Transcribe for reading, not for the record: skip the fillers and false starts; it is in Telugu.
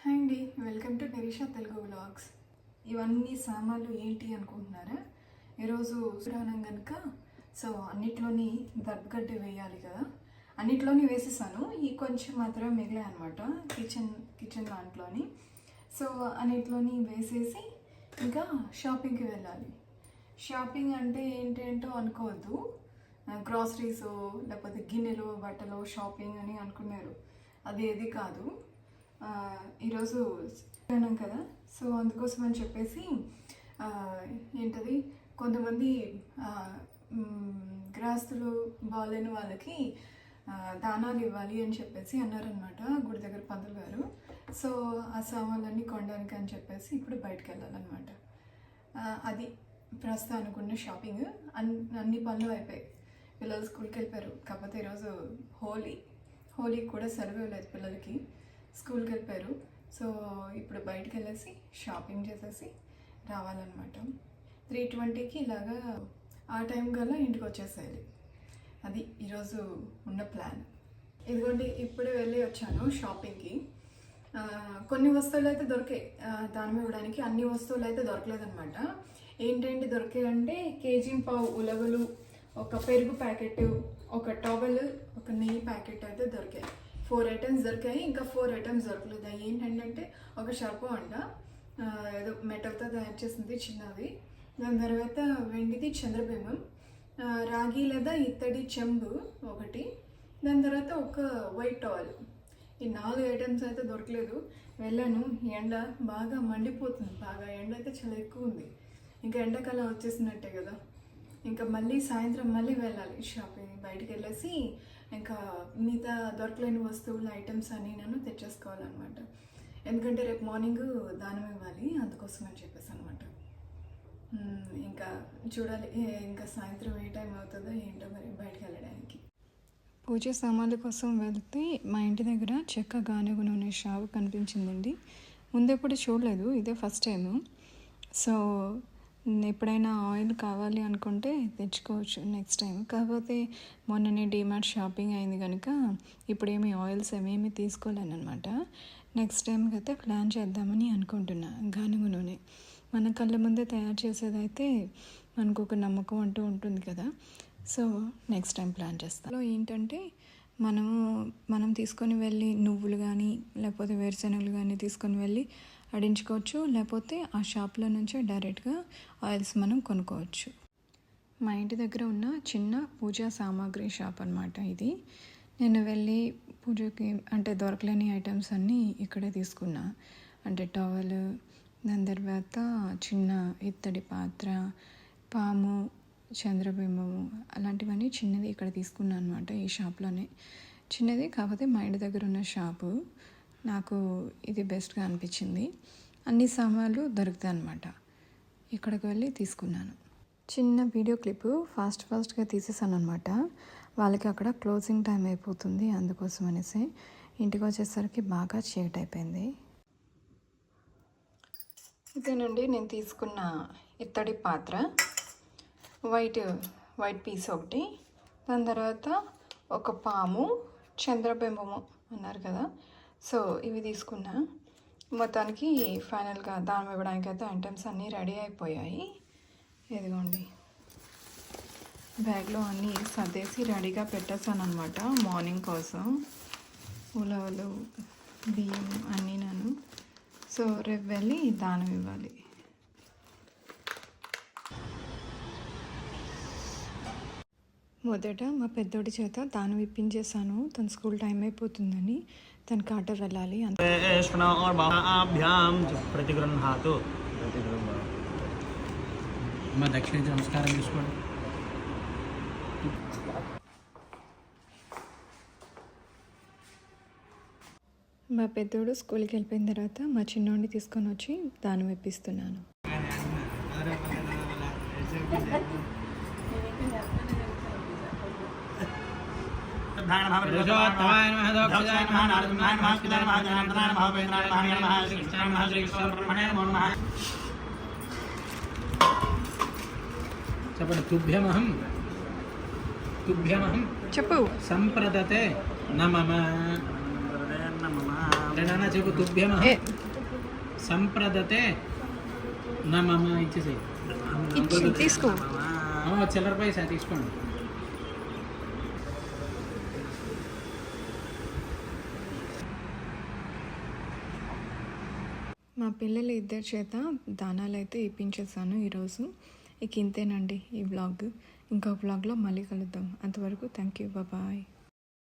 హాయ్ అండి, welcome to Nirisha Telugu vlogs. ఇవన్నీ సామాన్లు ఏంటి అనుకుంటున్నారా? ఈరోజు చూడడం కనుక సో అన్నిట్లోని దర్బగడ్డ వేయాలి కదా, అన్నిట్లోని వేసేసాను. ఈ కొంచెం మాత్రమే మిగిలాయి అనమాట కిచెన్ దాంట్లోని. సో అన్నిట్లోని వేసేసి ఇంకా షాపింగ్కి వెళ్ళాలి. షాపింగ్ అంటే ఏంటేంటో అనుకోవద్దు, గ్రాసరీస్ లేకపోతే గిన్నెలు బట్టలు షాపింగ్ అని అనుకున్నారు. అది ఏది కాదు. ఈరోజు వెళ్ళాం కదా, సో అందుకోసం అని చెప్పేసి ఏంటది కొంతమంది గృహస్థులు బాగాలేని వాళ్ళకి దానాలు ఇవ్వాలి అని చెప్పేసి అన్నారనమాట గుడి దగ్గర పంతులు గారు. సో ఆ సామాన్లన్నీ కొనడానికి అని చెప్పేసి ఇప్పుడు బయటకు వెళ్ళాలన్నమాట. అది ప్రస్తుతానికి ఉన్న షాపింగ్. అన్ని పనులు అయిపోయాయి. పిల్లలు స్కూల్కి వెళ్ళిపోయారు. కాకపోతే ఈరోజు హోలీకి కూడా సెలవు లేదు, పిల్లలకి స్కూల్కి వెళ్ళిపోయారు. సో ఇప్పుడు బయటకు వెళ్ళేసి షాపింగ్ చేసేసి రావాలన్నమాట. 3:20కి ఇలాగా ఆ టైం కల్లా ఇంటికి వచ్చేసేయాలి. అది ఈరోజు ఉన్న ప్లాన్. ఇదిగోండి, ఇప్పుడే వెళ్ళి వచ్చాను షాపింగ్కి. కొన్ని వస్తువులు అయితే దొరికాయి దానం ఇవ్వడానికి, అన్ని వస్తువులు అయితే దొరకలేదన్నమాట. ఏంటంటే దొరికాయంటే కేజీ-పావు ఉలవలు, ఒక పెరుగు ప్యాకెట్, ఒక టవల్, ఒక నెయ్యి ప్యాకెట్ అయితే దొరికాయి. 4 ఐటమ్స్ దొరికాయి. ఇంకా 4 ఐటమ్స్ దొరకలేదు. ఏంటంటే ఒక షర్పు అంట, ఏదో మెటల్తో తయారు చేసింది చిన్నది. దాని తర్వాత వెండిది చంద్రబింబం, రాగి లేదా ఇత్తడి చెంబు ఒకటి, దాని తర్వాత ఒక వైట్ టవల్. ఈ 4 ఐటమ్స్ అయితే దొరకలేదు. వెళ్ళాను. ఎండ బాగా మండిపోతుంది, బాగా ఎండ అయితే చాలా ఎక్కువ ఉంది. ఇంకా ఎండాకాలం వచ్చేసినట్టే కదా. ఇంకా మళ్ళీ సాయంత్రం మళ్ళీ వెళ్ళాలి షాపింగ్. బయటికి వెళ్ళేసి ఇంకా మిగతా దొరకలేని వస్తువులు ఐటమ్స్ అన్నీ నన్ను తెచ్చేసుకోవాలన్నమాట. ఎందుకంటే రేపు మార్నింగ్ దానం ఇవ్వాలి, అందుకోసం అని చెప్పేసి అనమాట. ఇంకా చూడాలి ఇంకా సాయంత్రం ఏ టైం అవుతుందో ఏంటో మరి బయటకు వెళ్ళడానికి. పూజ సామాన్ల కోసం వెళ్తే మా ఇంటి దగ్గర చెక్క గానుగ నూనె షాపు కనిపించిందండి. ముందెప్పుడు చూడలేదు, ఇదే ఫస్ట్ టైము. సో ఎప్పుడైనా ఆయిల్ కావాలి అనుకుంటే తెచ్చుకోవచ్చు నెక్స్ట్ టైం. కాకపోతే మొన్ననే డీమార్ట్ షాపింగ్ అయింది కనుక ఇప్పుడేమి ఆయిల్స్ ఏమేమి తీసుకోలేను అనమాట. నెక్స్ట్ టైంకి అయితే ప్లాన్ చేద్దామని అనుకుంటున్నా. గానుగ నూనె మన కళ్ళ ముందే తయారు చేసేదైతే మనకు ఒక నమ్మకం అంటూ ఉంటుంది కదా. సో నెక్స్ట్ టైం ప్లాన్ చేస్తాను. ఏంటంటే మనం తీసుకొని వెళ్ళి నువ్వులు కానీ లేకపోతే వేరుశనగలు కానీ తీసుకొని వెళ్ళి అడించుకోవచ్చు, లేకపోతే ఆ షాప్లో నుంచే డైరెక్ట్గా ఆయిల్స్ మనం కొనుక్కోవచ్చు. మా ఇంటి దగ్గర ఉన్న చిన్న పూజా సామాగ్రి షాప్ అనమాట ఇది. నేను వెళ్ళి పూజకి అంటే దొరకలేని ఐటమ్స్ అన్నీ ఇక్కడే తీసుకున్నా. అంటే టవల్, దాని తర్వాత చిన్న ఇత్తడి పాత్ర, పాము, చంద్రబింబము, అలాంటివన్నీ చిన్నది ఇక్కడ తీసుకున్నాను అనమాట. ఈ షాప్లోనే చిన్నది, కాకపోతే మా ఇంటి దగ్గర ఉన్న షాపు నాకు ఇది బెస్ట్గా అనిపించింది. అన్ని సామాన్లు దొరుకుతాయి అన్నమాట. ఇక్కడికి వెళ్ళి తీసుకున్నాను. చిన్న వీడియో క్లిప్ ఫాస్ట్గా తీసేసాను అనమాట. వాళ్ళకి అక్కడ క్లోజింగ్ టైం అయిపోతుంది, అందుకోసం అనేసి. ఇంటికి వచ్చేసరికి బాగా చీకటి అయిపోయింది. ఇదేనండి నేను తీసుకున్న ఇత్తడి పాత్ర, వైట్ పీస్ ఒకటి, దాని తర్వాత ఒక పాము, చంద్రబింబము అన్నారు కదా, సో ఇవి తీసుకున్నా. మొత్తానికి ఫైనల్గా దానం ఇవ్వడానికి అయితే ఐటమ్స్ అన్నీ రెడీ అయిపోయాయి. ఇదిగోండి, బ్యాగ్లో అన్నీ సర్దేసి రెడీగా పెట్టేసాను అనమాట మార్నింగ్ కోసం. ఉలవలు, బియ్యం అన్నీ నన్ను. సో రేపు వెళ్ళి దానం ఇవ్వాలి. మొదట మా పెద్దోడి చేత దానం ఇప్పించేశాను. తన స్కూల్ టైం అయిపోతుందని తనకి ఆట వెళ్ళాలి. దక్షిణ నమస్కారం చేసుకోండి. మా పెద్దోడు స్కూల్కి వెళ్ళిపోయిన తర్వాత మా చిన్నోడిని తీసుకొని వచ్చి దానం ఇప్పిస్తున్నాను. చెప్పండి. తుభ్యమహం చెప్పు. సంప్రదతే నమః. అరే నాన్న చెప్పు తుభ్యమహం ఏ, సంప్రదతే నా మామ ఇచ్చేసేయి తీసుకో. అమ్మ చిల్లర పైసా తీసుకోండి. మా పిల్లలు ఇద్దరి చేత దానాలు అయితే ఇప్పించేసాను ఈరోజు. ఇక ఇంతేనండి ఈ వ్లాగ్. ఇంకో వ్లాగ్లో మళ్ళీ కలుద్దాం. అంతవరకు థ్యాంక్ యూ, బాయ్.